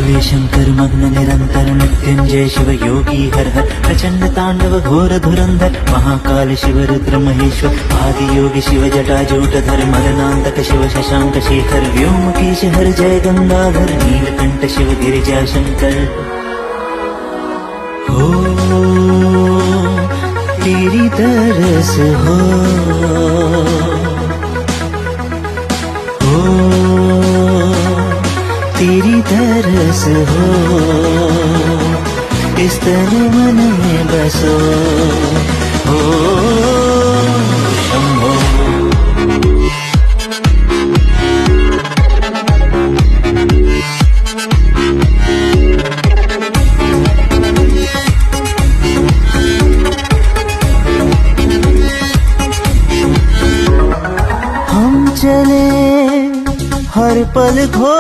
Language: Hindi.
भोले शंकर मग्न निरंतर मृत्युंजय शिव योगी हर हर प्रचंड तांडव घोर धुरंधर महाकाल शिव रुद्र महेश्वर आदि योगी शिव जटा जूटधर मदनांतक शिव शशांक शेखर व्योमकेश हर जय गंगाधर नीलकंठ शिव गिरिजा शंकर। हो तेरी तरस हो तेरी तरस हो इस तन मन में बसो हो शंभो। हम चले हर पल खो